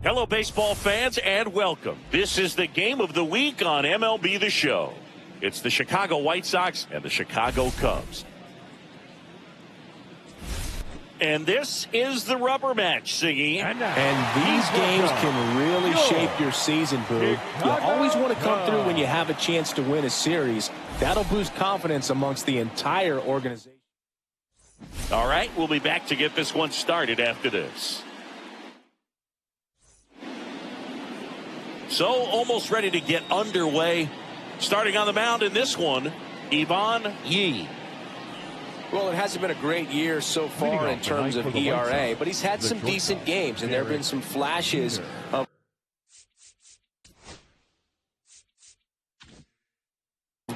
Hello, baseball fans, and welcome. This is the game of the week on MLB The Show. It's the Chicago White Sox and the Chicago Cubs. And this is the rubber match, Siggy. And these games can really shape your season, Boo. You always want to come through when you have a chance to win a series. That'll boost confidence amongst the entire organization. All right, we'll be back to get this one started after this. So, almost ready to get underway. Starting on the mound in this one, Ivan Yee. Well, it hasn't been a great year so far in terms of ERA, but he's had some decent games, and there have been some flashes of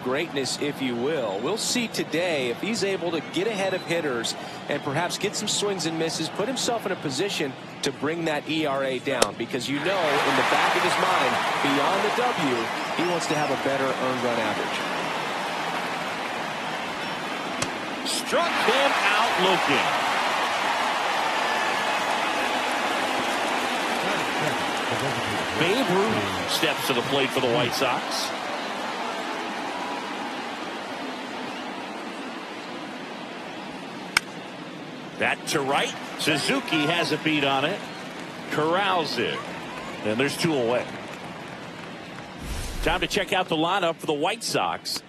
greatness, if you will. We'll see today if he's able to get ahead of hitters and perhaps get some swings and misses, put himself in a position to bring that ERA down, because you know in the back of his mind, beyond the W, he wants to have a better earned run average. Struck him out looking. Babe Ruth steps to the plate for the White Sox. That to right. Suzuki has a beat on it. Corrals it. And there's two away. Time to check out the lineup for the White Sox.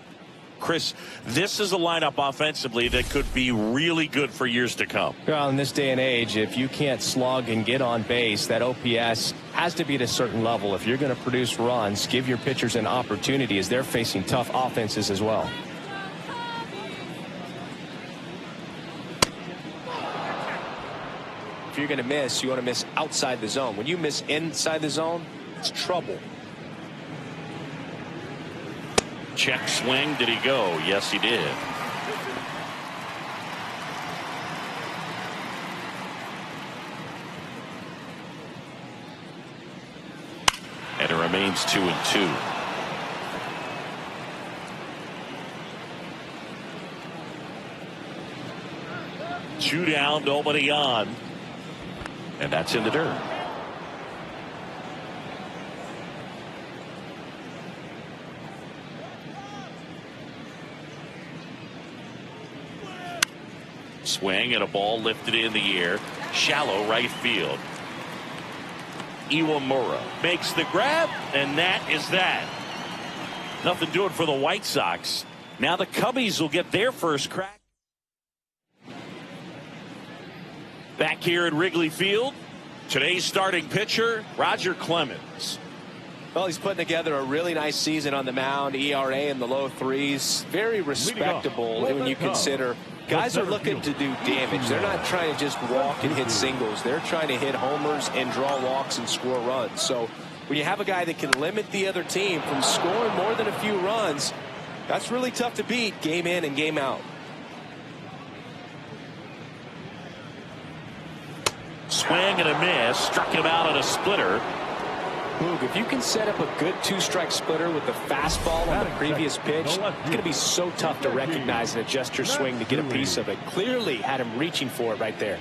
Chris, this is a lineup offensively that could be really good for years to come. Well, in this day and age, if you can't slug and get on base, that OPS has to be at a certain level. If you're going to produce runs, give your pitchers an opportunity as they're facing tough offenses as well. If you're going to miss, you want to miss outside the zone. When you miss inside the zone, it's trouble. Check swing. Did he go? Yes, he did. And it remains 2-2. Two down, nobody on. And that's in the dirt. Swing and a ball lifted in the air. Shallow right field. Iwamura makes the grab, and that is that. Nothing doing for the White Sox. Now the Cubbies will get their first crack. Back here at Wrigley Field, today's starting pitcher, Roger Clemens. Well, he's putting together a really nice season on the mound. ERA in the low threes. Very respectable when you consider guys are looking to do damage. They're not trying to just walk and hit singles. They're trying to hit homers and draw walks and score runs. So when you have a guy that can limit the other team from scoring more than a few runs, that's really tough to beat game in and game out. Swing and a miss. Struck him out on a splitter. Boog, if you can set up a good two-strike splitter with the fastball on the previous pitch, it's going to be so tough to recognize and adjust your swing to get a piece of it. Clearly had him reaching for it right there.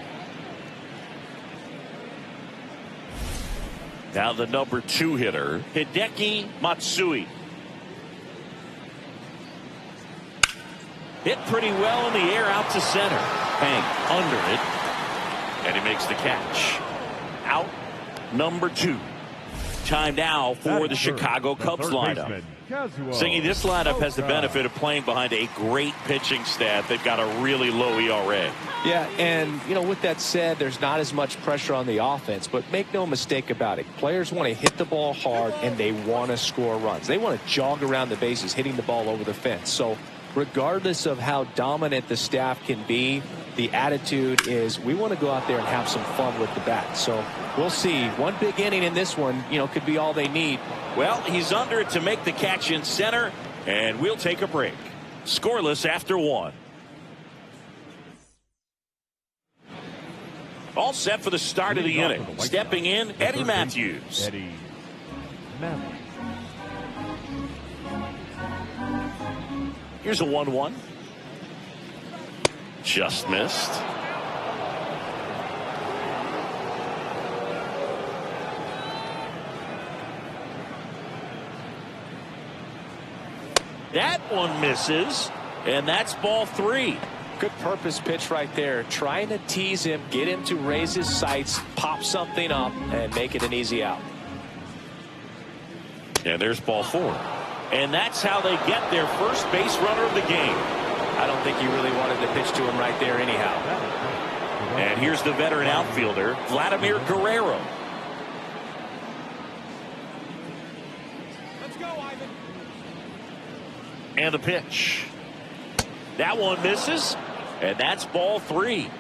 Now the number 2 hitter, Hideki Matsui. Hit pretty well in the air out to center. Hank under it. And he makes the catch. Out number 2. Time now for the Chicago Cubs lineup. Singy, this lineup has the benefit of playing behind a great pitching staff. They've got a really low ERA. Yeah, and, you know, with that said, there's not as much pressure on the offense, but make no mistake about it. Players want to hit the ball hard, and they want to score runs. They want to jog around the bases, hitting the ball over the fence. So regardless of how dominant the staff can be, the attitude is we want to go out there and have some fun with the bat. So we'll see. One big inning in this one, you know, could be all they need. Well, he's under it to make the catch in center, and we'll take a break. Scoreless after 1. All set for the start of the inning. Stepping in, Eddie Matthews. Here's a 1-1. Just missed. That one misses, and that's ball 3. Good purpose pitch right there. Trying to tease him, get him to raise his sights, pop something up, and make it an easy out. And there's ball 4. And that's how they get their first base runner of the game. I don't think he really wanted to pitch to him right there anyhow. And here's the veteran outfielder, Vladimir Guerrero. Let's go, Ivan. And the pitch. That one misses, and that's ball 3.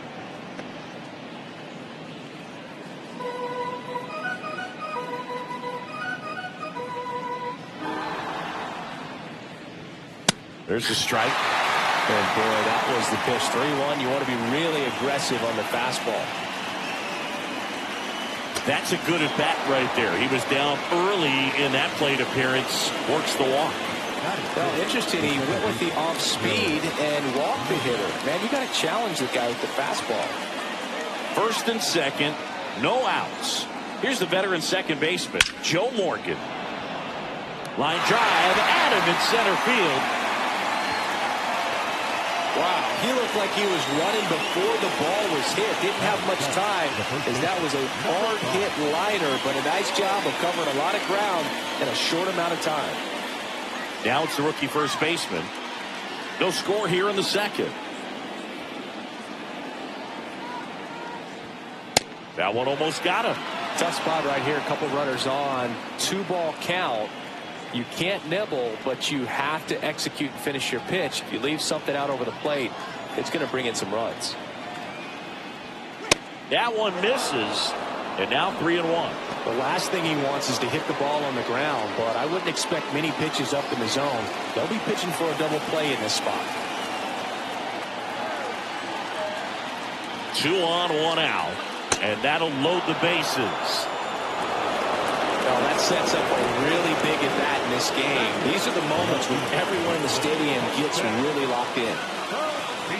There's the strike. And boy, that was the pitch. 3-1. You want to be really aggressive on the fastball. That's a good at bat right there. He was down early in that plate appearance. Works the walk. Well, interesting. He went with the off speed and walked the hitter. Man, you got to challenge the guy with the fastball. First and second, no outs. Here's the veteran second baseman, Joe Morgan. Line drive, at him in center field. Wow, he looked like he was running before the ball was hit. Didn't have much time, as that was a hard hit liner, but a nice job of covering a lot of ground in a short amount of time. Now it's the rookie first baseman. No score here in the second. That one almost got him. Tough spot right here. A couple runners on. 2-ball count. You can't nibble, but you have to execute and finish your pitch. If you leave something out over the plate, it's going to bring in some runs. That one misses, and now 3-1. The last thing he wants is to hit the ball on the ground, but I wouldn't expect many pitches up in the zone. They'll be pitching for a double play in this spot. 2 on, 1 out, and that'll load the bases. Well, that sets up a really big at bat in this game. These are the moments when everyone in the stadium gets really locked in.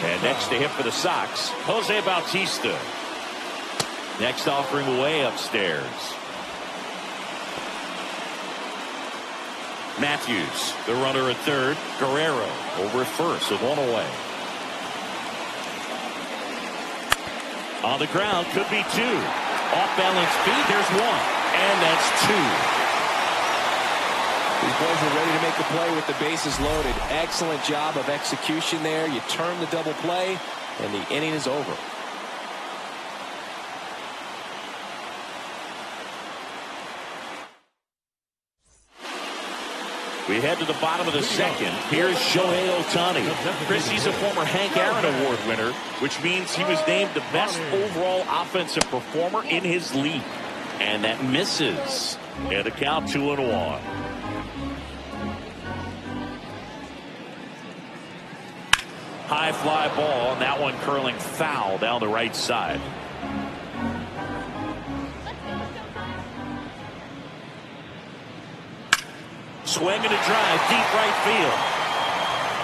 And next to hit for the Sox, Jose Bautista. Next offering way upstairs. Matthews, the runner at third. Guerrero over at first with 1 away. On the ground, could be 2. Off balance feed, there's 1. And that's 2. These boys are ready to make a play with the bases loaded. Excellent job of execution there. You turn the double play, and the inning is over. We head to the bottom of the second. Here's Shohei Ohtani. Chris, he's a former Hank Aaron Award winner, which means he was named the best overall offensive performer in his league. And that misses. And the count 2-1. High fly ball, and that one curling foul down the right side. Swing and a drive, deep right field.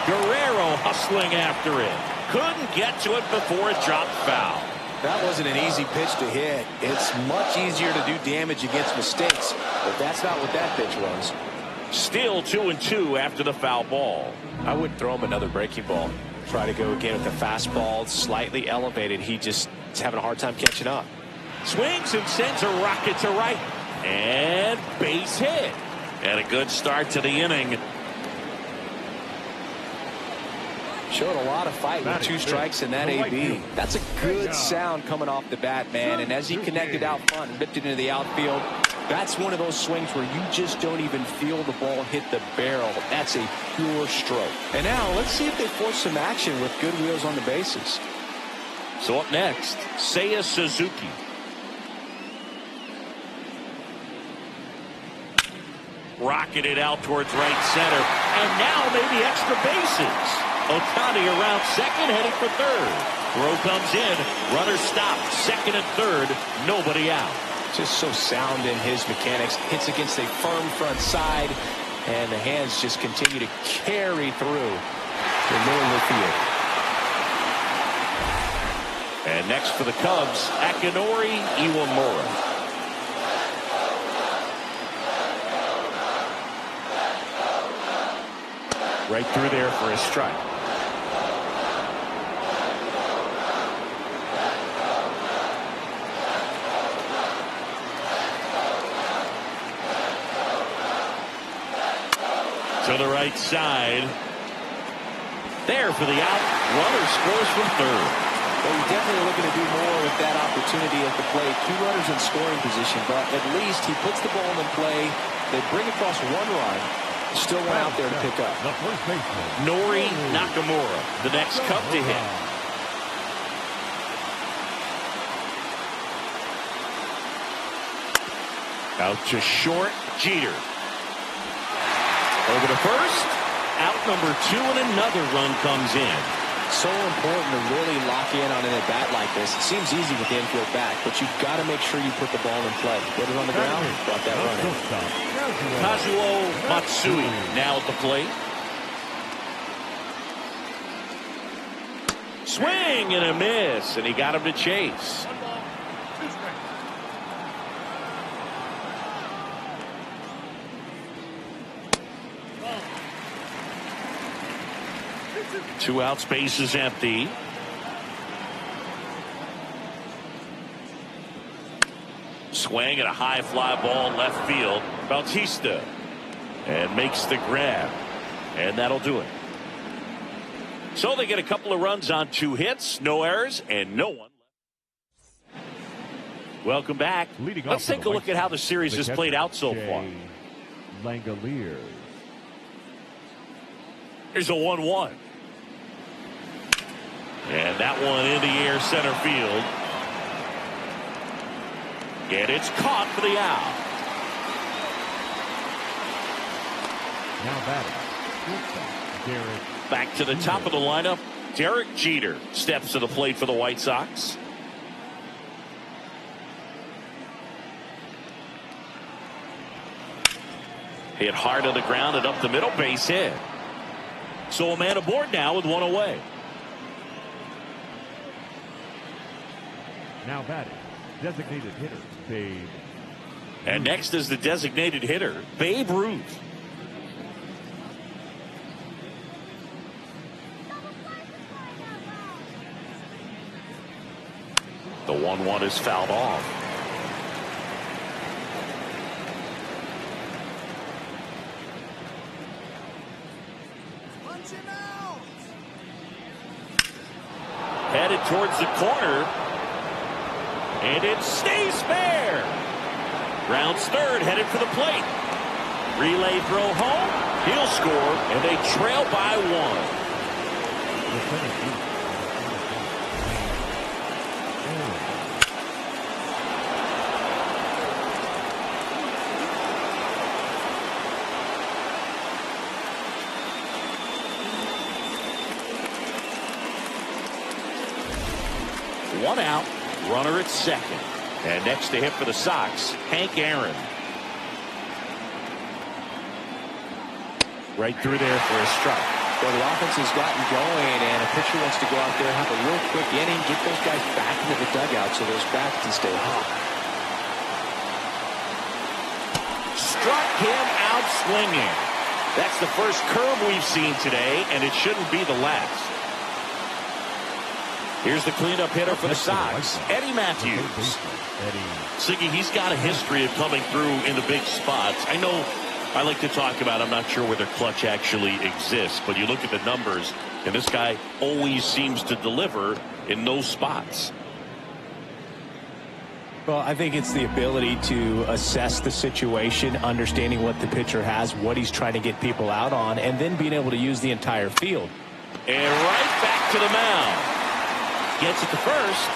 Guerrero hustling after it. Couldn't get to it before it dropped foul. That wasn't an easy pitch to hit. It's much easier to do damage against mistakes, but that's not what that pitch was. Still 2-2 after the foul ball. I wouldn't throw him another breaking ball. Try to go again with the fastball, slightly elevated. He just is having a hard time catching up. Swings and sends a rocket to right. And base hit. And a good start to the inning. Showed a lot of fight with 2 strikes in that AB. That's a good sound coming off the bat, man. And as he connected out front and ripped it into the outfield, that's one of those swings where you just don't even feel the ball hit the barrel. That's a pure stroke. And now let's see if they force some action with good wheels on the bases. So up next, Seiya Suzuki. Rocketed out towards right center. And now maybe extra bases. Ohtani around second, heading for third. Throw comes in. Runner stopped. Second and third. Nobody out. Just so sound in his mechanics. Hits against a firm front side. And the hands just continue to carry through the middle of the field. And next for the Cubs, Akinori Iwamura. Right through there for a strike. To the right side. There for the out. Runner scores from third. Well, you're definitely looking to do more with that opportunity at the plate. 2 runners in scoring position, but at least he puts the ball in play. They bring across 1 run. Still one out there to pick up. Nori Nakamura, the next Cub to hit. Out to short, Jeter. Over to first. Out number 2, and another run comes in. So important to really lock in on an at-bat like this. It seems easy with the infield back, but you've got to make sure you put the ball in play. Put it on the ground, brought that run in. Kazuo Matsui now at the plate. Swing and a miss, and he got him to chase. Two outs, base is empty. Swing and a high fly ball left field. Bautista and makes the grab, and that'll do it. So they get a couple of runs on 2 hits, no errors, and no one. Welcome back. Let's take a look at how the series has played out so far. Langoliers. Here's a 1-1. And that one in the air center field. And it's caught for the out. Now batting. Derek. Back to the top of the lineup. Derek Jeter steps to the plate for the White Sox. Hit hard on the ground and up the middle, base hit. So a man aboard now with 1 away. Now batting. Designated hitter, Babe. And next is the designated hitter, Babe Ruth. The 1-1 is fouled off. Headed towards the corner. And it stays fair. Rounds third, headed for the plate. Relay throw home. He'll score, and they trail by 1. One out. Runner at second. And next to hit for the Sox, Hank Aaron. Right through there for a strike. Well, the offense has gotten going, and a pitcher wants to go out there, have a real quick inning, get those guys back into the dugout so those bats can stay hot. Struck him out swinging. That's the first curve we've seen today, and it shouldn't be the last. Here's the cleanup hitter for the Sox, Eddie Matthews. Siggy, he's got a history of coming through in the big spots. I know I like to talk about, I'm not sure whether clutch actually exists, but you look at the numbers, and this guy always seems to deliver in those spots. Well, I think it's the ability to assess the situation, understanding what the pitcher has, what he's trying to get people out on, and then being able to use the entire field. And right back to the mound. Gets it to first.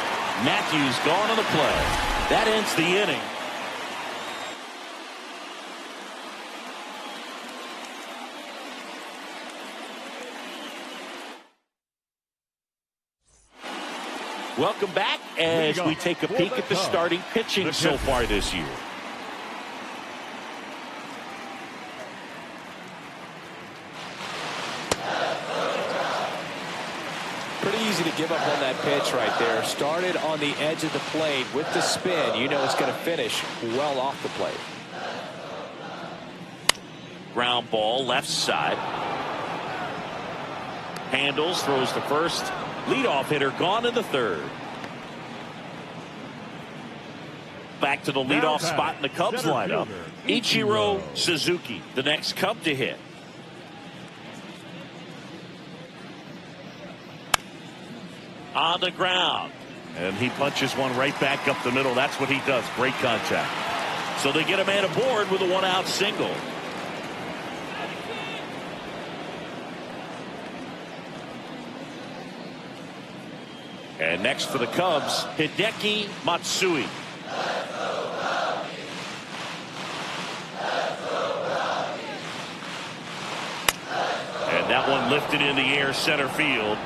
Matthews gone on the play. That ends the inning. Welcome back as we take a peek at the starting pitching so far this year. Pretty easy to give up on that pitch right there. Started on the edge of the plate with the spin. You know it's going to finish well off the plate. Ground ball left side. Handles, throws to first. Leadoff hitter gone in the third. Back to the leadoff spot in the Cubs lineup. Ichiro Suzuki, the next Cub to hit. On the ground. And he punches one right back up the middle. That's what he does. Great contact. So they get a man aboard with a one-out single. And next for the Cubs, Hideki Matsui. And that one lifted in the air center field.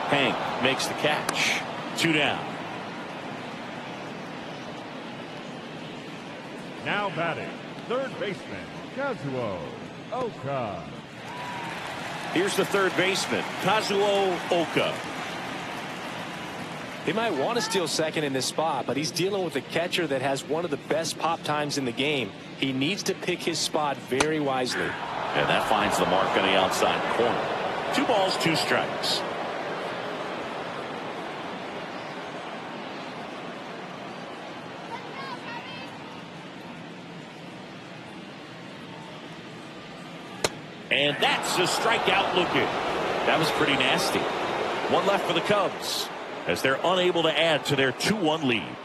Hank makes the catch. 2 down. Now batting, third baseman, Kazuo Oka. Here's the third baseman, Kazuo Oka. He might want to steal second in this spot, but he's dealing with a catcher that has one of the best pop times in the game. He needs to pick his spot very wisely. And that finds the mark on the outside corner. 2 balls, 2 strikes. And that's a strikeout looking. That was pretty nasty. 1 left for the Cubs as they're unable to add to their 2-1 lead.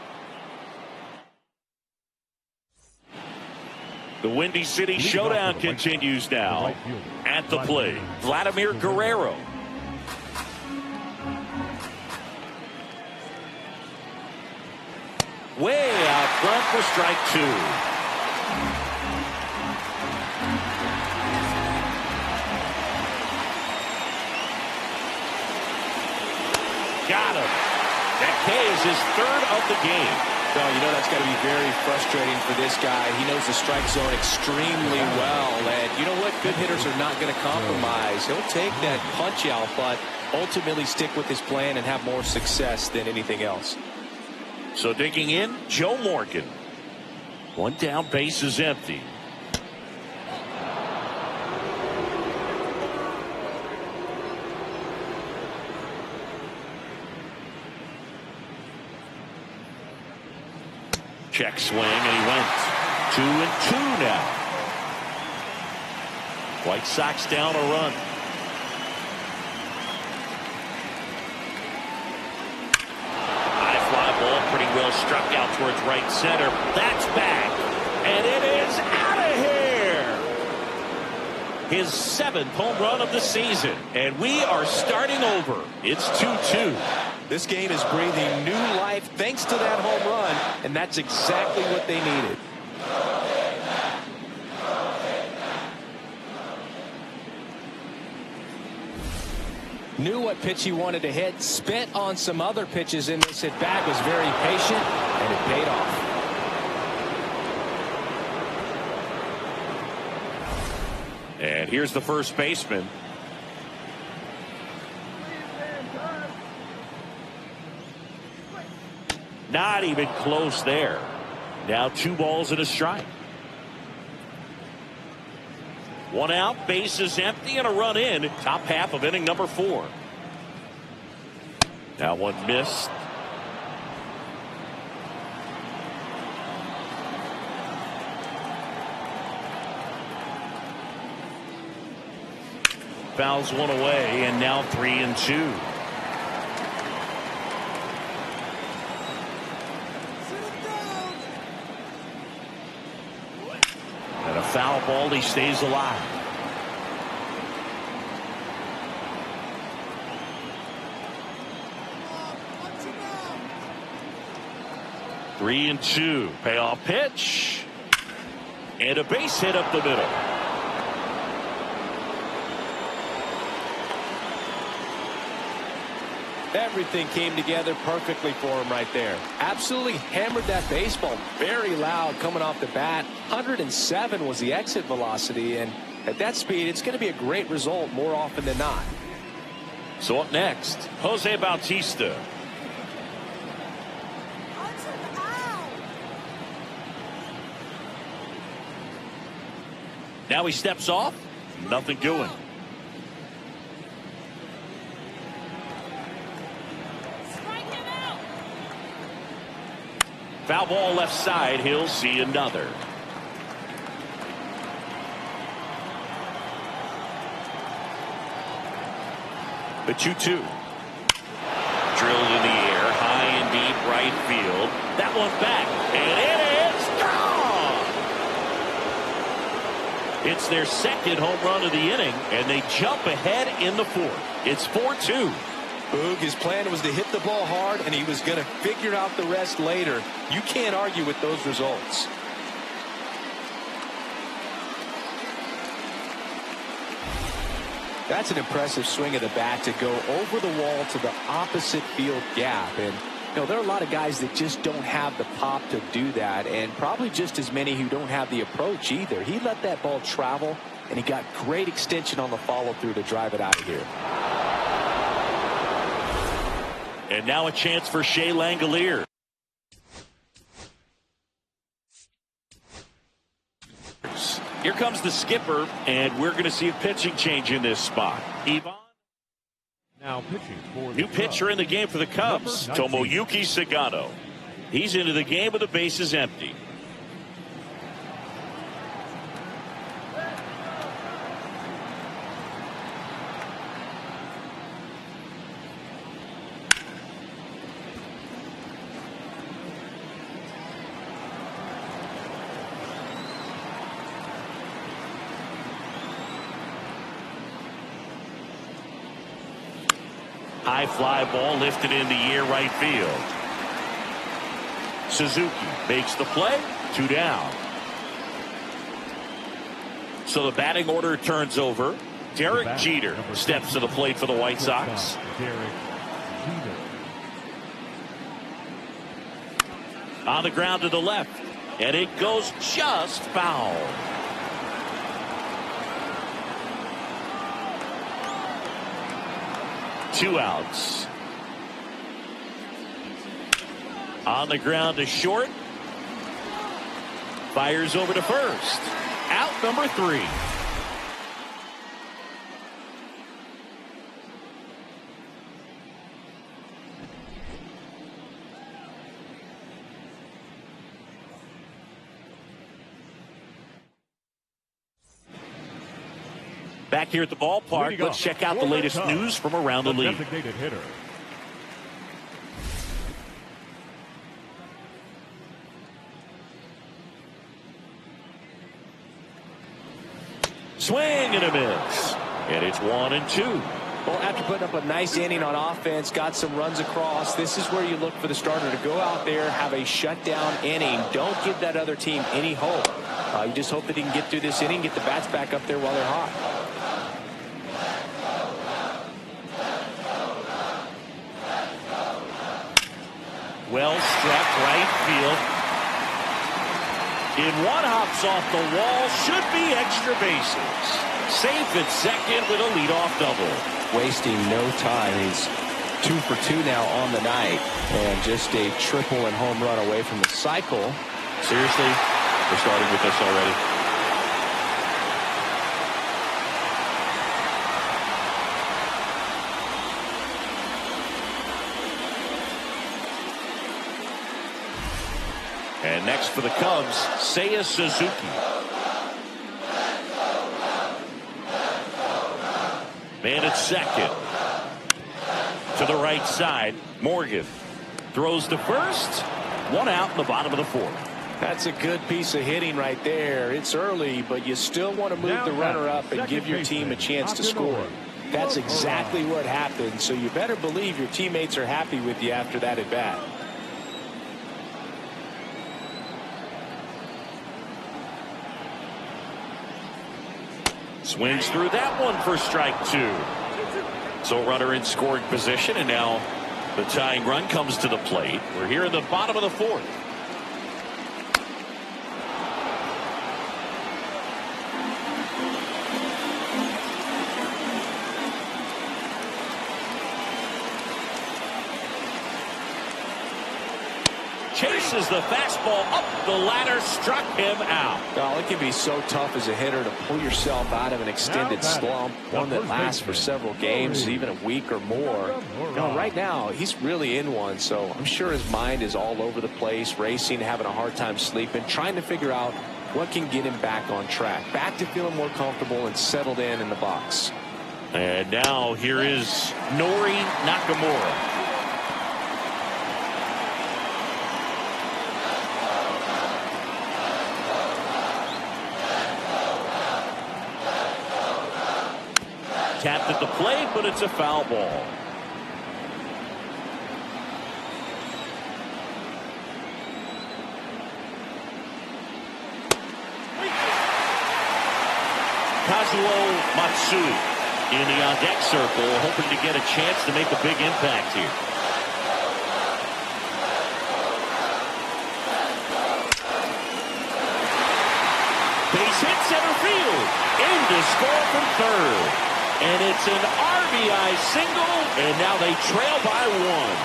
The Windy City Showdown continues now. At the plate, Vladimir Guerrero. Way out front for strike 2. Got him. That K is his 3rd of the game. Well, you know that's got to be very frustrating for this guy. He knows the strike zone extremely well. And you know what? Good hitters are not going to compromise. He'll take that punch out, but ultimately stick with his plan and have more success than anything else. So digging in, Joe Morgan. 1 down, base is empty. Check swing, and he went 2-2 now. White Sox down a run. High fly ball, pretty well struck out towards right center. That's back, and it is out of here. His 7th home run of the season, and we are starting over. It's 2-2. This game is breathing new life thanks to that home run, and that's exactly what they needed. Knew what pitch he wanted to hit, spent on some other pitches in this at bat, was very patient, and it paid off. And here's the first baseman. Not even close there. Now 2 balls and a strike. 1 out, base is empty, and a run in. Top half of inning number 4. Now 1 missed. Fouls 1 away, and now 3-2. And a foul ball, he stays alive. Three and 2. Payoff pitch. And a base hit up the middle. Everything came together perfectly for him right there. Absolutely hammered that baseball. Very loud coming off the bat. 107 was the exit velocity, and at that speed, it's going to be a great result more often than not. So up next, Jose Bautista. Now he steps off. Nothing doing. Foul ball left side. He'll see another. The 2-2. Drilled in the air, high and deep right field. That one back, and it is gone! It's their second home run of the inning, and they jump ahead in the fourth. It's 4-2. Boog, his plan was to hit the ball hard, and he was going to figure out the rest later. You can't argue with those results. That's an impressive swing of the bat to go over the wall to the opposite field gap. And, you know, there are a lot of guys that just don't have the pop to do that, and probably just as many who don't have the approach either. He let that ball travel, and he got great extension on the follow-through to drive it out of here. And now a chance for Shea Langolier. Here comes the skipper, and we're going to see a pitching change in this spot. Ivan. Now pitching for New pitcher in the game for the Cubs, Tomoyuki Sagano. He's into the game with the bases empty. High fly ball lifted in the air right field. Suzuki makes the play. 2 down. So the batting order turns over. Derek Jeter steps to the plate for the White Sox. On the ground to the left. And it goes just foul. Two outs. On the ground to short. Fires over to first. Out number 3. Back here at the ballpark, let's check out the latest news from around the league. Designated hitter. Swing and a miss. And it's 1-2. Well, after putting up a nice inning on offense, got some runs across, this is where you look for the starter to go out there, have a shutdown inning. Don't give that other team any hope. You just hope that he can get through this inning, get the bats back up there while they're hot. Well struck right field. In one, hops off the wall. Should be extra bases. Safe at second with a leadoff double. Wasting no time. He's 2 for 2 now on the night. And just a triple and home run away from the cycle. Seriously, we're starting with this already. And next for the Cubs, Seiya Suzuki. Man at second. To the right side, Morgan throws to first. 1 out in the bottom of the 4th. That's a good piece of hitting right there. It's early, but you still want to move the runner up and give your team a chance to score. That's exactly what happened, so you better believe your teammates are happy with you after that at bat. Swings through that one for strike 2. So runner in scoring position, and now the tying run comes to the plate. We're here in the bottom of the 4th. chases the fastball up the ladder, struck him out. Well, it can be so tough as a hitter to pull yourself out of an extended slump, one that lasts for several games, even a week or more. Right now, he's really in one, so I'm sure his mind is all over the place, racing, having a hard time sleeping, trying to figure out what can get him back on track, back to feeling more comfortable and settled in the box. And now here is Nori Nakamura. Tapped at the plate, but it's a foul ball. Kazuo Matsui in the on-deck circle, hoping to get a chance to make a big impact here. Base hit center field. In to score from third. And it's an RBI single, and now they trail by one.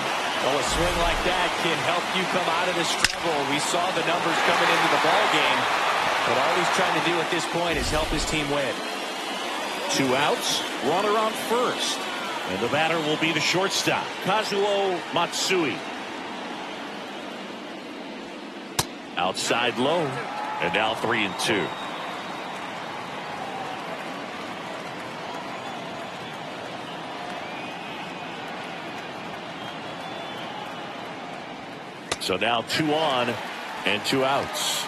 Well, a swing like that can help you come out of this struggle. We saw the numbers coming into the ball game, but all he's trying to do at this point is help his team win. 2 outs, runner on first, and the batter will be the shortstop, Kazuo Matsui. Outside low, and now 3-2. So now 2 on and 2 outs.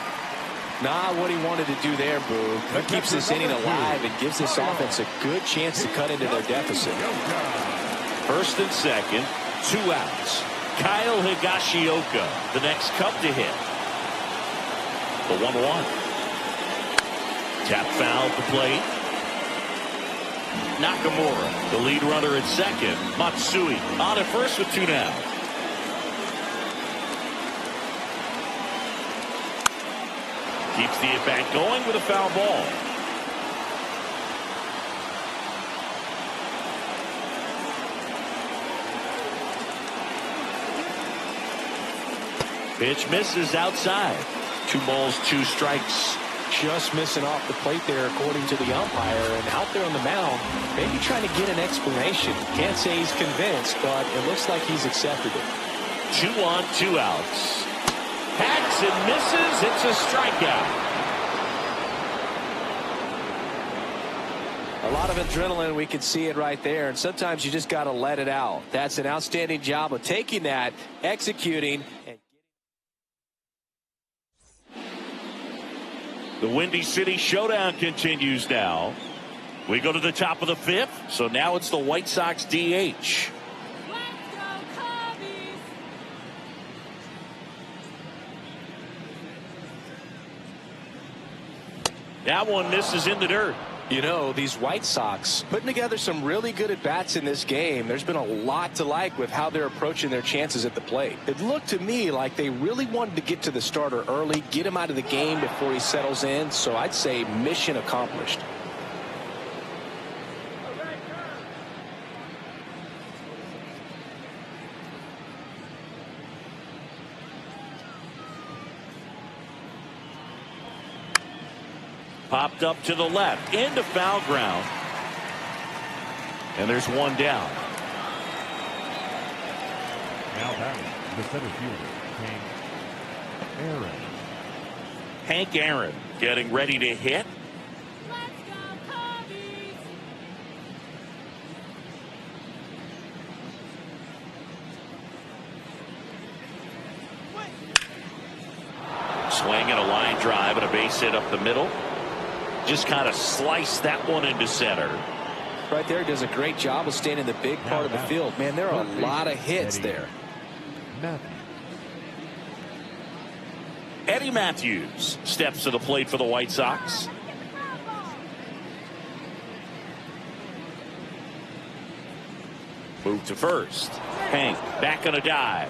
Not what he wanted to do there, Boo. That keeps this inning alive and gives this offense a good chance to cut into their deficit. First and second, 2 outs. Kyle Higashioka, the next Cub to hit. The 1-1. Tap foul at the plate. Nakamura, the lead runner at second. Matsui on at first with 2 now. Keeps the at-bat going with a foul ball. Pitch misses outside. 2 balls, 2 strikes. Just missing off the plate there, according to the umpire, and out there on the mound, maybe trying to get an explanation. Can't say he's convinced, but it looks like he's accepted it. 2 on, 2 outs. Hacks and misses. It's a strikeout. A lot of adrenaline. We can see it right there. And sometimes you just got to let it out. That's an outstanding job of taking that, executing. The Windy City Showdown continues now. We go to the top of the 5th. So now it's the White Sox DH. That one misses in the dirt. You know, these White Sox putting together some really good at-bats in this game. There's been a lot to like with how they're approaching their chances at the plate. It looked to me like they really wanted to get to the starter early, get him out of the game before he settles in. So I'd say mission accomplished. Popped up to the left, into foul ground. And there's 1 down. Now batting, the center fielder, Hank Aaron getting ready to hit. Swinging a line drive and a base hit up the middle. Just kind of sliced that one into center. Right there, does a great job of staying in the big part of the field. Man, there are a lot of hits there. Eddie Matthews steps to the plate for the White Sox. Move to first. Hank back on a dive.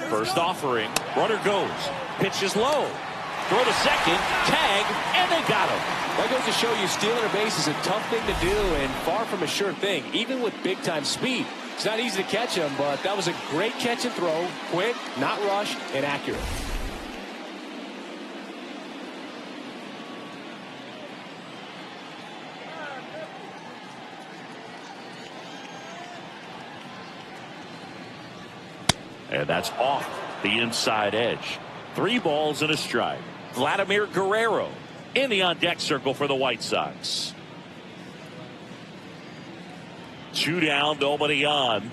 First offering. Runner goes. Pitch is low. Throw to second, tag, and they got him. That goes to show you stealing a base is a tough thing to do and far from a sure thing, even with big-time speed. It's not easy to catch him, but that was a great catch and throw. Quick, not rushed, and accurate. And that's off the inside edge. 3 balls and a strike. Vladimir Guerrero in the on-deck circle for the White Sox. 2 down, nobody on.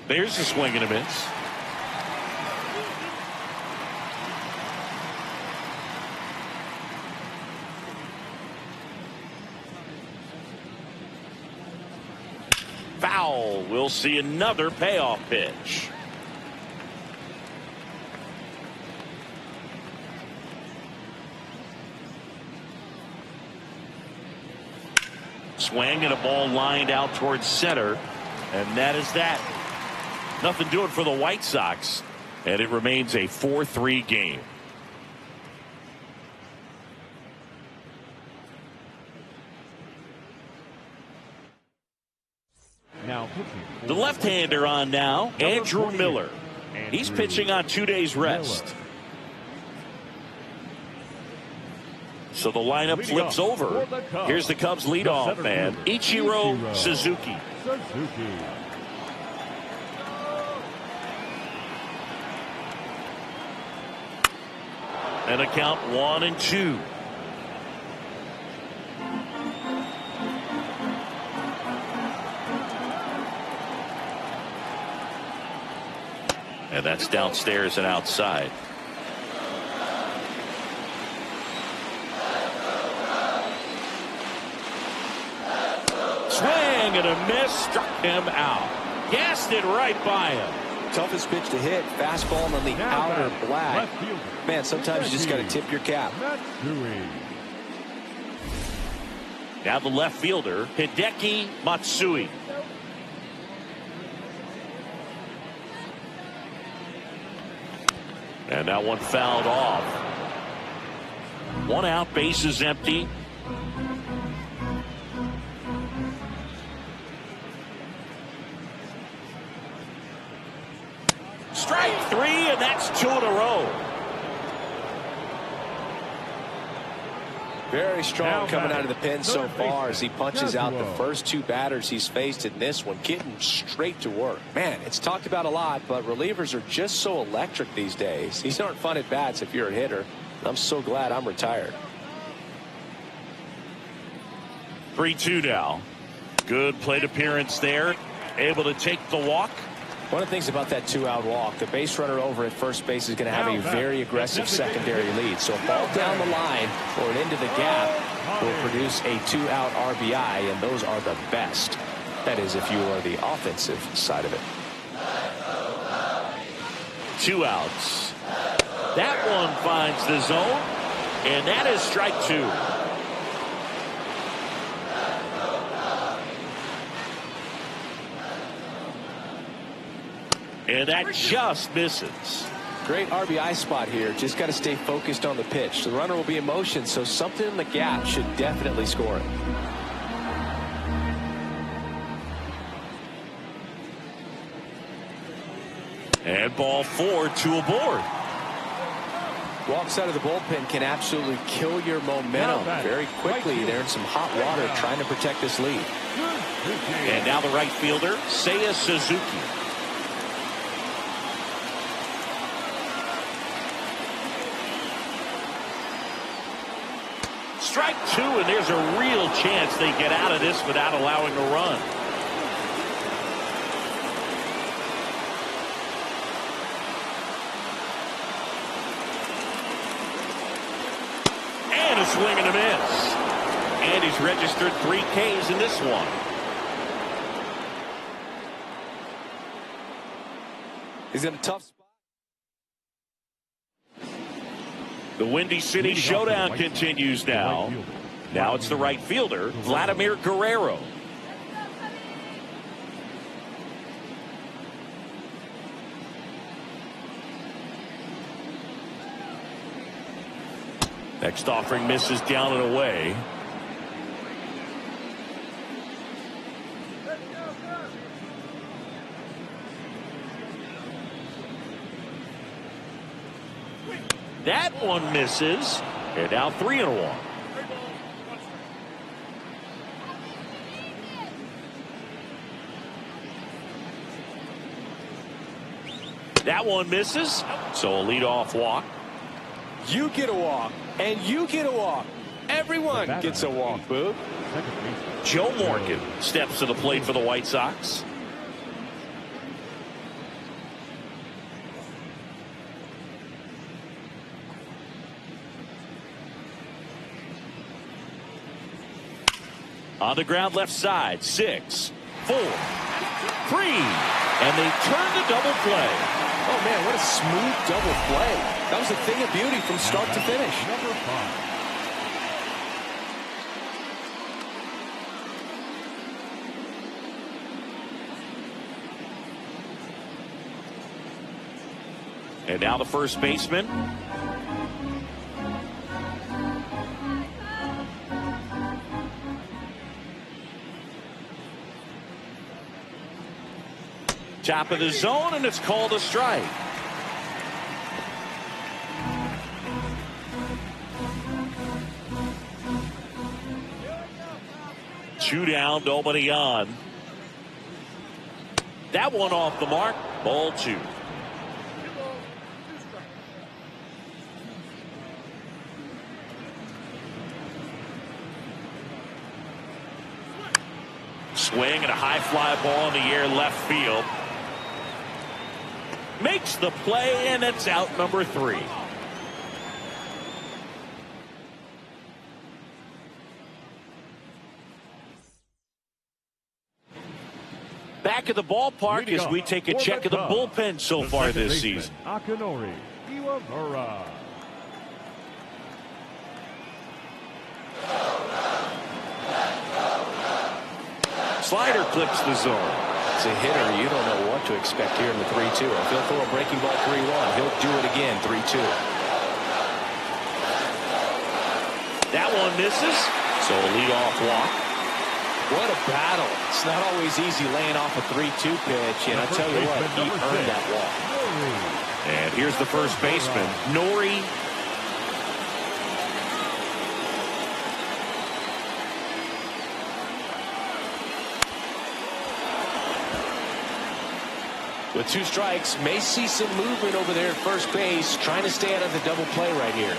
There's a swing and a miss. Foul. We'll see another payoff pitch. Swing and a ball lined out towards center. And that is that. Nothing doing for the White Sox. And it remains a 4-3 game. Now The left-hander on now, Andrew Miller. He's pitching on 2 days rest. So the lineup flips over. Here's the Cubs leadoff man, Ichiro Suzuki. And a count 1-2. And that's downstairs and outside. Swing and a miss, struck him out. Gassed it right by him. Toughest pitch to hit, fastball on the outer black. Man, sometimes you just got to tip your cap. Now the left fielder, Hideki Matsui. And that one fouled off. 1 out, bases empty. Strike 3, and that's 2 in a row. Very strong coming out of the pen so far as he punches out the first 2 batters he's faced in this one, getting straight to work. Man, it's talked about a lot, but relievers are just so electric these days. These aren't fun at bats if you're a hitter. I'm so glad I'm retired. 3-2 now. Good plate appearance there. Able to take the walk. One of the things about that 2-out walk, the base runner over at first base is going to have a very aggressive secondary lead. So a ball down the line or an into the gap will produce a 2-out RBI, and those are the best. That is, if you are the offensive side of it. 2 outs. That one finds the zone, and that is strike 2. And that just misses. Great RBI spot here. Just got to stay focused on the pitch. The runner will be in motion, so something in the gap should definitely score it. And ball 4, 2 aboard. Walks out of the bullpen can absolutely kill your momentum very quickly. They're in some hot water trying to protect this lead. And now the right fielder, Seiya Suzuki. Strike 2, and there's a real chance they get out of this without allowing a run. And a swing and a miss. And he's registered 3 Ks in this one. He's in a tough spot. The Windy City Showdown continues now. Now it's the right fielder, Vladimir Guerrero. Next offering misses down and away. That one misses. And now 3-1. That one misses. So a leadoff walk. You get a walk, and you get a walk. Everyone gets a walk, Boog. Joe Morgan steps to the plate for the White Sox. On the ground left side, 6, 4, 3, and they turn to double play. Oh, man, what a smooth double play. That was a thing of beauty from start to finish. Number 5. And now the first baseman. Top of the zone, and it's called a strike. Two down, nobody on. That one off the mark. Ball 2. Swing and a high fly ball in the air left field. Makes the play, and it's out number 3. Back at the ballpark as we take a check of the bullpen so far this season. Akinori Iwamura. Slider clips the zone. As a hitter, you don't know what to expect here in the 3-2. If he'll throw a breaking ball 3-1, he'll do it again 3-2. That one misses. So a leadoff walk. What a battle. It's not always easy laying off a 3-2 pitch, and I tell you what, he earned that walk. And here's the first baseman, Nori. With 2 strikes, may see some movement over there at first base, trying to stay out of the double play right here.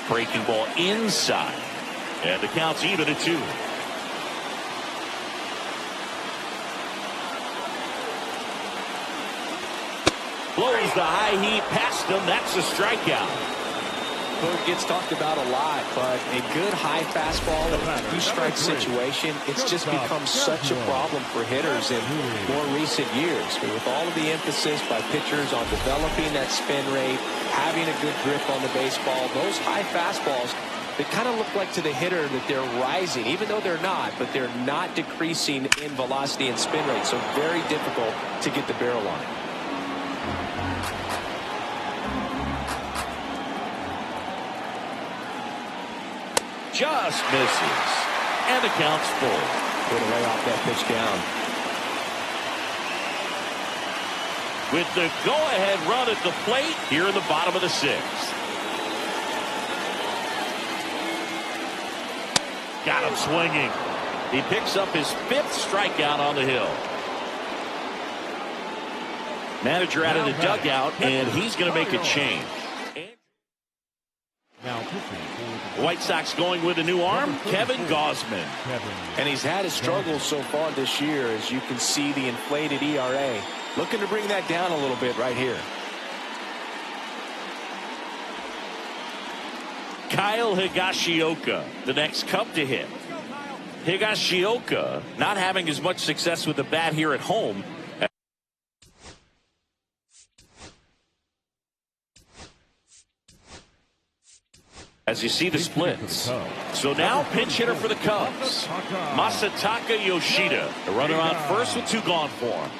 Breaking ball inside. And the count's even at 2. Blows the high heat past him. That's a strikeout. It gets talked about a lot, but a good high fastball in a 2-strike situation, it's just become such a problem for hitters in more recent years. With all of the emphasis by pitchers on developing that spin rate, having a good grip on the baseball, those high fastballs, they kind of look like to the hitter that they're rising, even though they're not, but they're not decreasing in velocity and spin rate, so very difficult to get the barrel line. Just misses. And the count's full. Put away off that pitch down. With the go-ahead run at the plate here in the bottom of the 6th. Got him swinging. He picks up his 5th strikeout on the hill. Manager out of the dugout, and he's going to make a change. White Sox going with a new arm, Kevin Gausman. And he's had his struggles so far this year, as you can see the inflated ERA. Looking to bring that down a little bit right here. Kyle Higashioka, the next Cub to hit. Higashioka not having as much success with the bat here at home. As you see the splits. So now pinch hitter for the Cubs, Masataka Yoshida. The runner on first with 2 gone for him.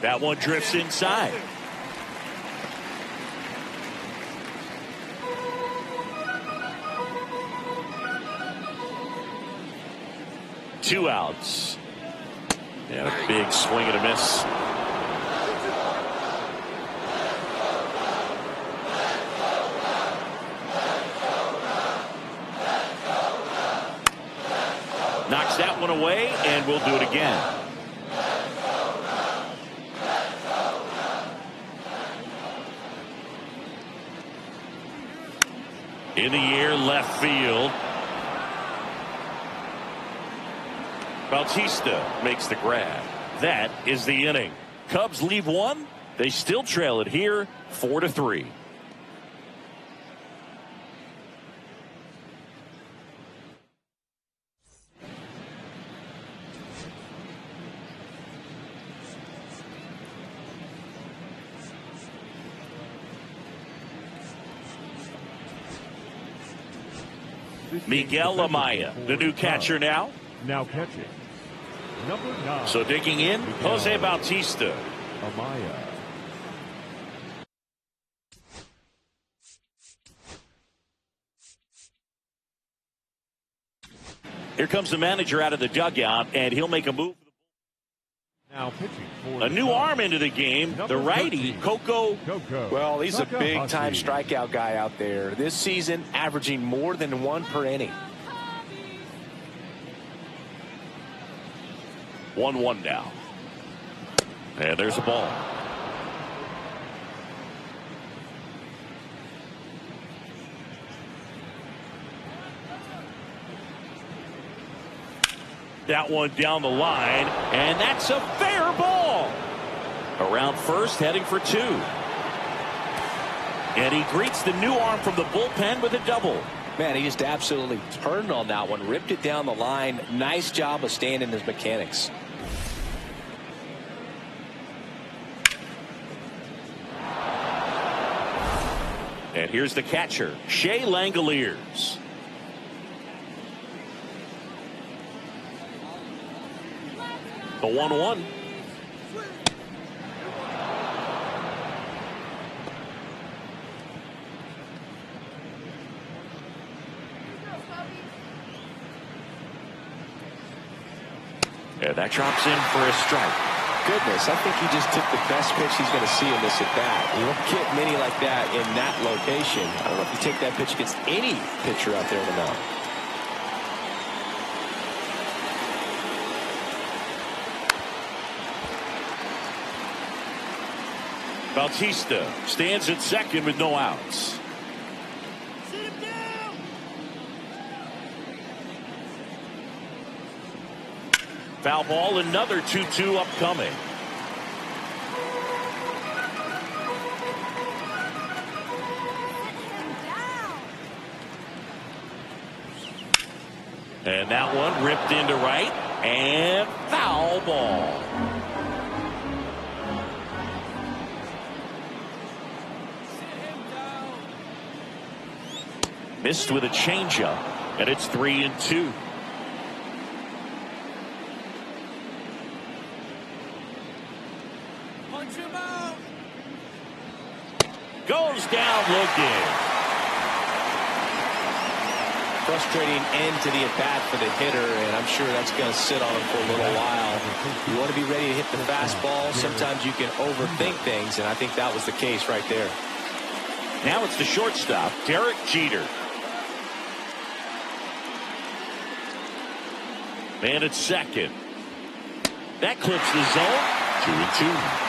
That one drifts inside. Two outs. And a big swing and a miss. Knocks that one away, and we'll do it again. In the air, left field. Bautista makes the grab. That is the inning. Cubs leave one. They still trail it here, 4-3. Miguel Amaya, the new catcher now. Now catching. Number 9. So digging in, Jose Bautista. Amaya. Here comes the manager out of the dugout, and he'll make a move. Now pitching for a new arm into the game, the righty, Coco. Well, he's a big-time strikeout guy out there. This season, averaging more than one per inning. 1-1 now. And there's a ball. That one down the line, and that's a fair ball. Around first, heading for 2. And he greets the new arm from the bullpen with a double. Man, he just absolutely turned on that one, ripped it down the line. Nice job of staying in his mechanics. And here's the catcher, Shea Langoliers. The 1-1. And that drops in for a strike. Goodness, I think he just took the best pitch he's going to see in this at bat. You don't get many like that in that location. I don't know if you take that pitch against any pitcher out there in the mound. Bautista stands at second with no outs. Foul ball, another 2-2 upcoming. And that one ripped into right, and foul ball. Missed with a changeup, and it's 3-2. Goes down looking. Frustrating end to the at-bat for the hitter, and I'm sure that's going to sit on him for a little while. You want to be ready to hit the fastball. Sometimes you can overthink things, and I think that was the case right there. Now it's the shortstop, Derek Jeter. And at second. That clips the zone. 2-2.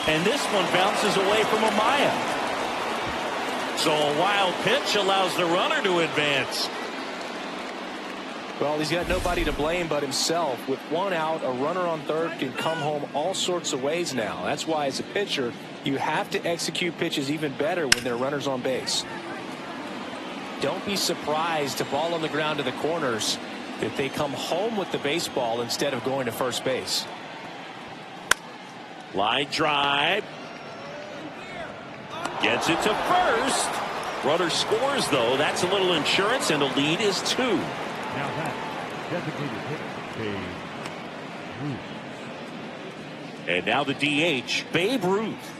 And this one bounces away from Amaya. So a wild pitch allows the runner to advance. Well, he's got nobody to blame but himself. With one out, a runner on third can come home all sorts of ways now. That's why, as a pitcher, you have to execute pitches even better when there are runners on base. Don't be surprised to ball on the ground to the corners if they come home with the baseball instead of going to first base. Line drive. Gets it to first. Runner scores, though. That's a little insurance, and the lead is 2. Now that designated hitter, Babe Ruth. And now the DH, Babe Ruth.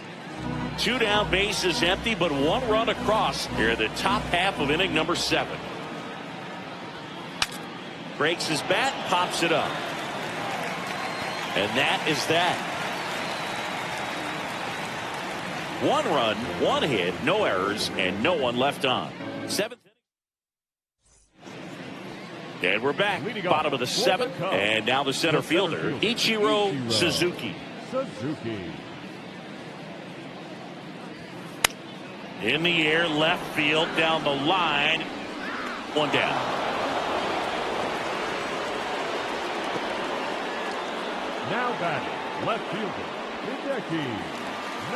2 down, bases empty, but 1 run across here in the top half of inning number 7. Breaks his bat, pops it up. And that is that. 1 run, 1 hit, no errors, and no one left on. 7th inning. And we're back. Bottom of the 7th. And now the center fielder, Ichiro Suzuki. In the air, left field, down the line. 1 down. Now batting, left fielder, Hideki.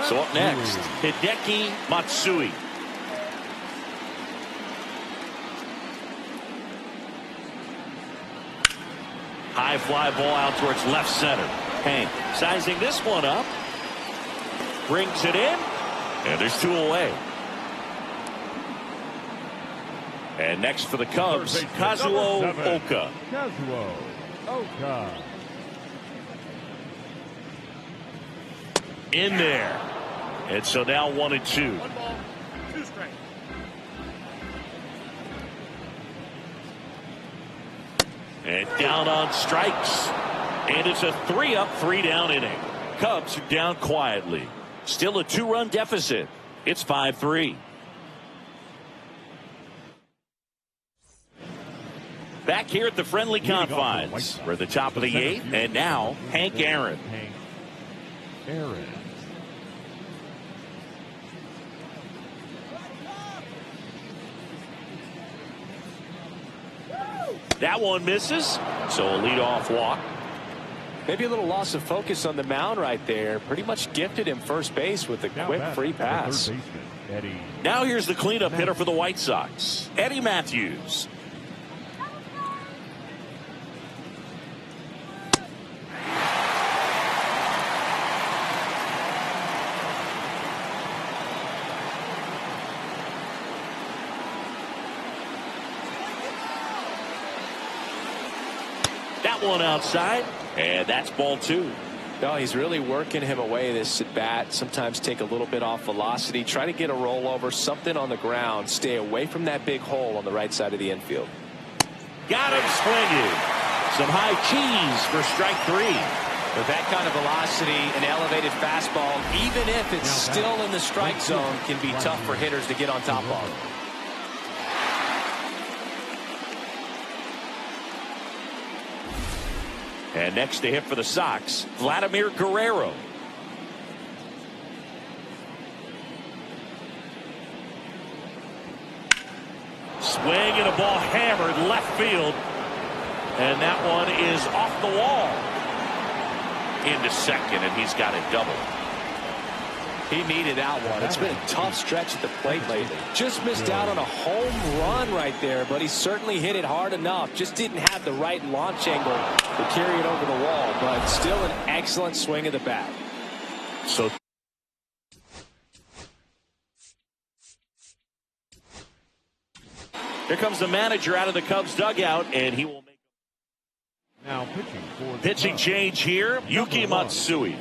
So up next, Hideki Matsui. High fly ball out towards left center. Hank sizing this one up. Brings it in. And there's 2 away. And next for the Cubs, Kazuo Oka. Kazuo Oka. In there. And so now 1-2. 1 ball, 2 strikes. And down on strikes. And it's a 3-up, 3-down inning. Cubs are down quietly. Still a 2-run deficit. It's 5-3. Back here at the friendly confines. We're at the top of the 8th. And now Hank Aaron. Hank Aaron. That one misses. So a leadoff walk. Maybe a little loss of focus on the mound right there. Pretty much gifted him first base with a quick free pass. Now here's the cleanup hitter for the White Sox, Eddie Matthews. That one outside, and that's ball 2. No, he's really working him away this at bat. Sometimes take a little bit off velocity. Try to get a rollover, something on the ground. Stay away from that big hole on the right side of the infield. Got him swinging. Some high cheese for strike 3. With that kind of velocity, an elevated fastball, even if it's still in the strike zone, can be tough for hitters to get on top of. And next to hit for the Sox, Vladimir Guerrero. Swing and a ball hammered left field. And that one is off the wall. Into second, and he's got it double. He needed that one. It's been a tough stretch at the plate lately. Just missed out on a home run right there, but he certainly hit it hard enough. Just didn't have the right launch angle to carry it over the wall, but still an excellent swing of the bat. So here comes the manager out of the Cubs dugout, and he will make now pitching change here. Yuki Matsui.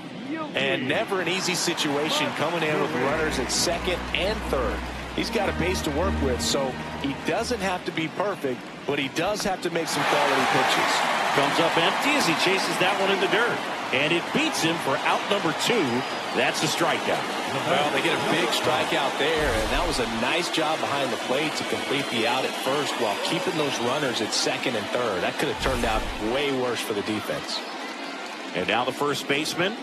And never an easy situation coming in with runners at second and third. He's got a base to work with, so he doesn't have to be perfect, but he does have to make some quality pitches. Comes up empty as he chases that one in the dirt. And it beats him for out number 2. That's a strikeout. Well, they get a big strikeout there, and that was a nice job behind the plate to complete the out at first while keeping those runners at second and third. That could have turned out way worse for the defense. And now the first baseman.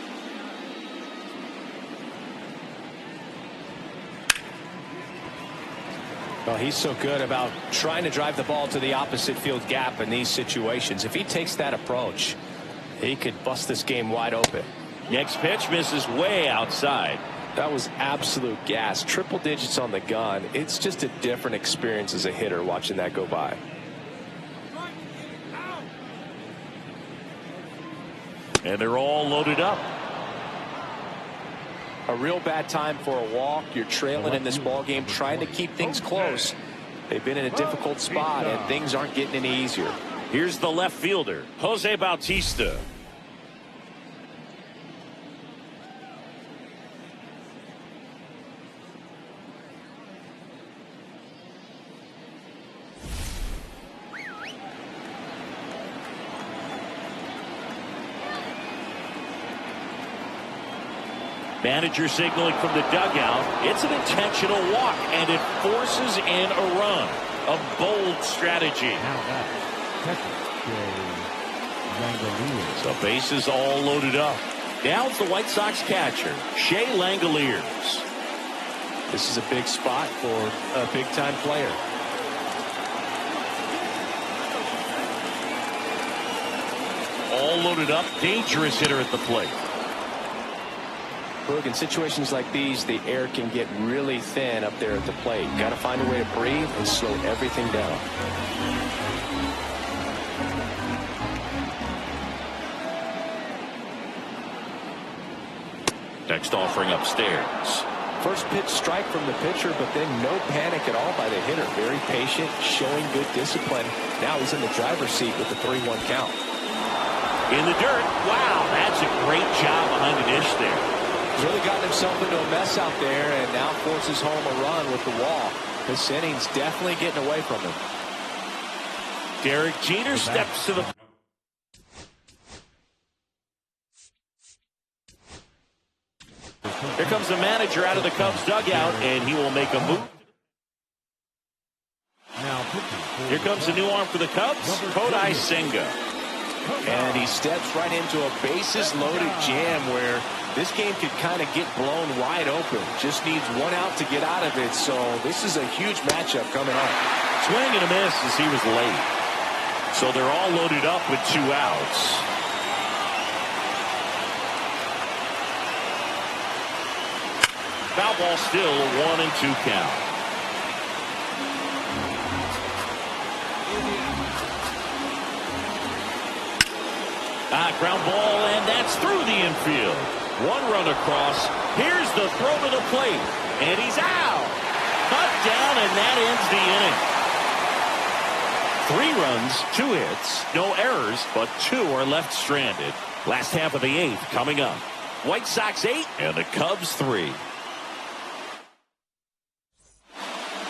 Well, he's so good about trying to drive the ball to the opposite field gap in these situations. If he takes that approach, he could bust this game wide open. Next pitch misses way outside. That was absolute gas. Triple digits on the gun. It's just a different experience as a hitter watching that go by. And they're all loaded up. A real bad time for a walk. You're trailing in this ball game, trying to keep things close. They've been in a difficult spot, and things aren't getting any easier. Here's the left fielder, Jose Bautista. Manager signaling from the dugout. It's an intentional walk, and it forces in a run. A bold strategy. Now that's So bases all loaded up. Down's the White Sox catcher, Shea Langoliers. This is a big spot for a big-time player. All loaded up. Dangerous hitter at the plate. Look, in situations like these, the air can get really thin up there at the plate. Got to find a way to breathe and slow everything down. Next offering upstairs. First pitch strike from the pitcher, but then no panic at all by the hitter. Very patient, showing good discipline. Now he's in the driver's seat with the 3-1 count. In the dirt. Wow, that's a great job behind the dish there. He's really gotten himself into a mess out there and now forces home a run with the walk. This inning's definitely getting away from him. Derek Jeter steps to the... Here comes the manager out of the Cubs dugout, and he will make a move. Here comes the new arm for the Cubs, Kodai Senga. And he steps right into a bases-loaded jam where this game could kind of get blown wide open. Just needs one out to get out of it. So this is a huge matchup coming up. Swing and a miss as he was late. So they're all loaded up with 2 outs. Foul ball still, a 1-2 count. Ground ball, and that's through the infield. 1 run across. Here's the throw to the plate, and he's out. Cut down, and that ends the inning. 3 runs, 2 hits, no errors, but 2 are left stranded. Last half of the 8th coming up. White Sox 8 and the Cubs 3.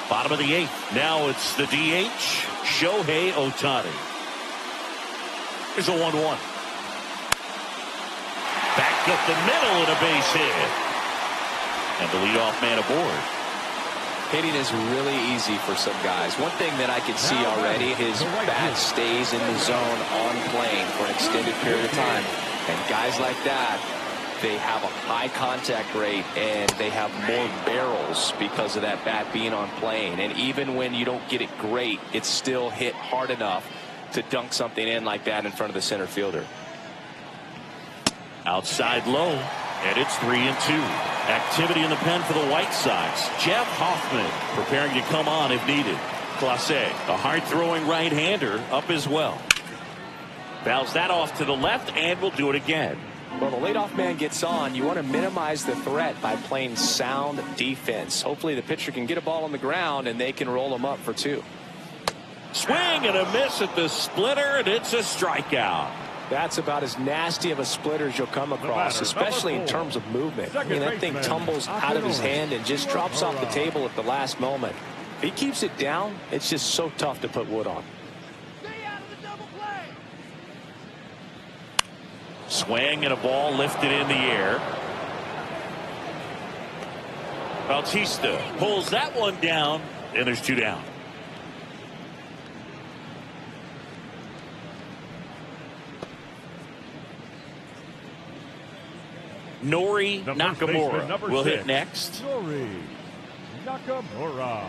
Bottom of the 8th. Now it's the DH, Shohei Ohtani. Here's a 1-1. Back up the middle and a base hit. And the leadoff man aboard. Hitting is really easy for some guys. One thing that I can see already, his bat stays in the zone on plane for an extended period of time. And guys like that, they have a high contact rate and they have more barrels because of that bat being on plane. And even when you don't get it great, it's still hit hard enough to dunk something in like that in front of the center fielder. Outside low, and it's 3-2. Activity in the pen for the White Sox. Jeff Hoffman preparing to come on if needed. Clase, a hard-throwing right-hander, up as well. Fouls that off to the left, and will do it again. Well, the leadoff man gets on. You want to minimize the threat by playing sound defense. Hopefully the pitcher can get a ball on the ground, and they can roll him up for 2. Swing and a miss at the splitter, and it's a strikeout. That's about as nasty of a splitter as you'll come across, especially in terms of movement. I mean, that thing tumbles out of his hand and just drops off the table at the last moment. If he keeps it down, it's just so tough to put wood on. Swing and a ball lifted in the air. Bautista pulls that one down, and there's 2 down. Nori Nakamura will hit next. Nori Nakamura.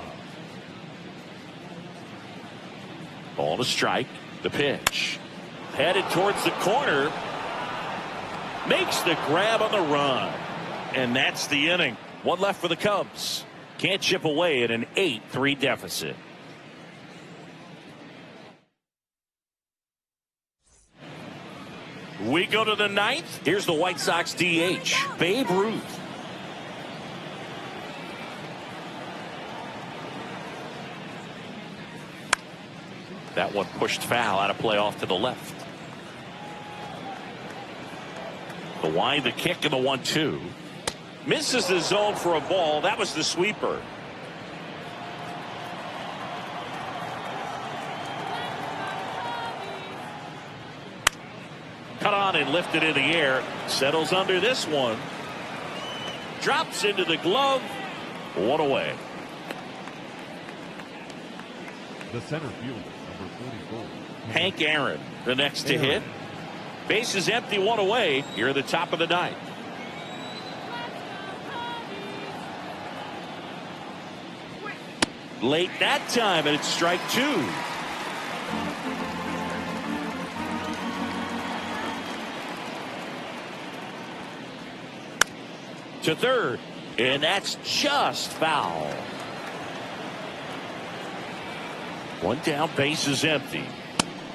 Ball to strike. The pitch. Headed towards the corner. Makes the grab on the run. And that's the inning. 1 left for the Cubs. Can't chip away at an 8-3 deficit. We go to the 9th. Here's the White Sox DH, Babe Ruth. That one pushed foul out of play off to the left. The wind, the kick, and the 1-2. Misses the zone for a ball. That was the sweeper. Cut on and lifted in the air. Settles under this one. Drops into the glove. One away. The center fielder, number 44. Hank Aaron, the next to hit. Bases empty, one away. Here at the top of the ninth. Late that time, and it's strike two. To third, and that's just foul. One down, base is empty.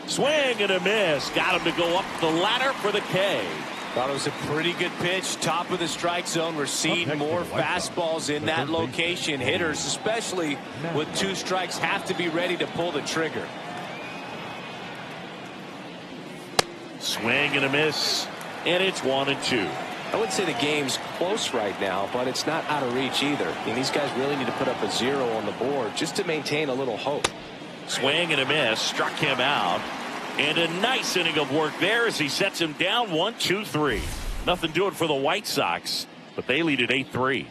Swing and a miss. Got him to go up the ladder for the K. Thought it was a pretty good pitch. Top of the strike zone. We're seeing more fastballs in that location. Hitters, especially with 2 strikes, have to be ready to pull the trigger. Swing and a miss, and it's 1-2. I wouldn't say the game's close right now, but it's not out of reach either. I mean, these guys really need to put up a 0 on the board just to maintain a little hope. Swing and a miss, struck him out. And a nice inning of work there as he sets him down 1-2-3. Nothing doing for the White Sox, but they lead at 8-3.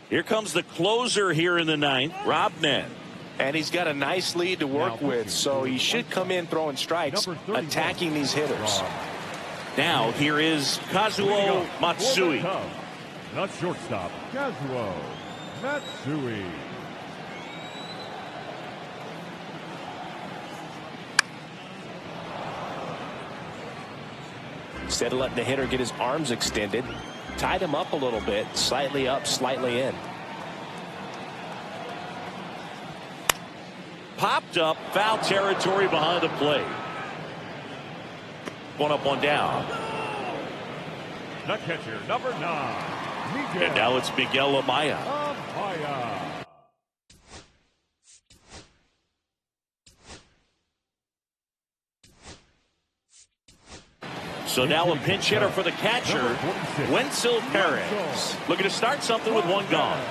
Here comes the closer here in the ninth, Rob Nett. And he's got a nice lead to work with, so he should come in throwing strikes, attacking these hitters. Now here is Kazuo Matsui. Not shortstop, Kazuo Matsui. Instead of letting the hitter get his arms extended, tied him up a little bit, slightly up, slightly in. Popped up, foul territory behind the plate. One up, one down. The catcher, number 9. And now it's Miguel Amaya. So now a pinch hitter for the catcher, Wenzel Perez. Looking to start something with one gone.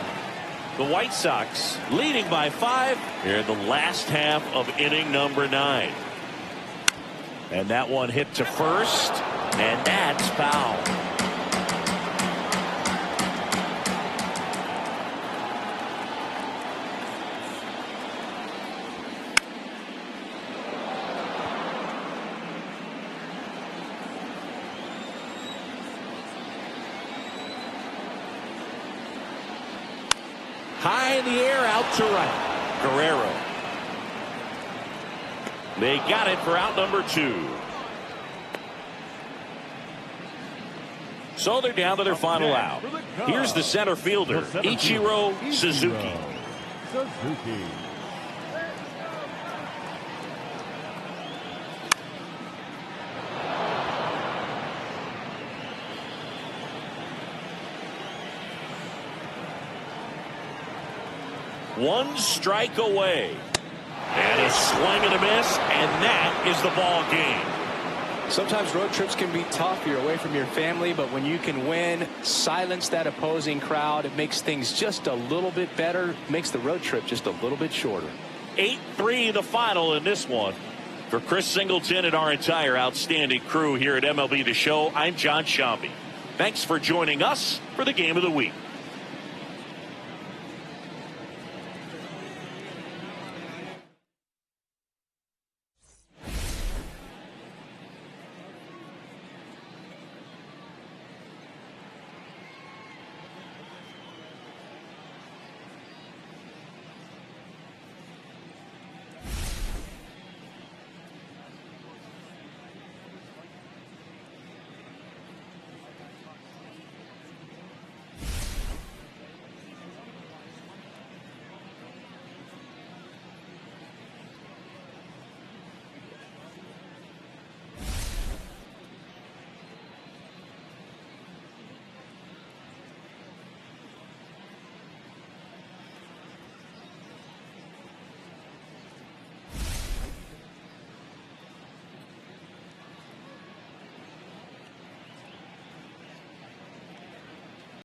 The White Sox leading by 5 here in the last half of inning number 9. And that one hit to first, and that's foul. High in the air, out to right. Guerrero. They got it for out number 2. So they're down to their final out. Here's the center fielder, Ichiro Suzuki. One strike away. And a swing and a miss, and that is the ball game. Sometimes road trips can be tough. You're away from your family, but when you can win, silence that opposing crowd, it makes things just a little bit better, makes the road trip just a little bit shorter. 8-3 the final in this one. For Chris Singleton and our entire outstanding crew here at MLB The Show, I'm John Shambi. Thanks for joining us for the Game of the Week.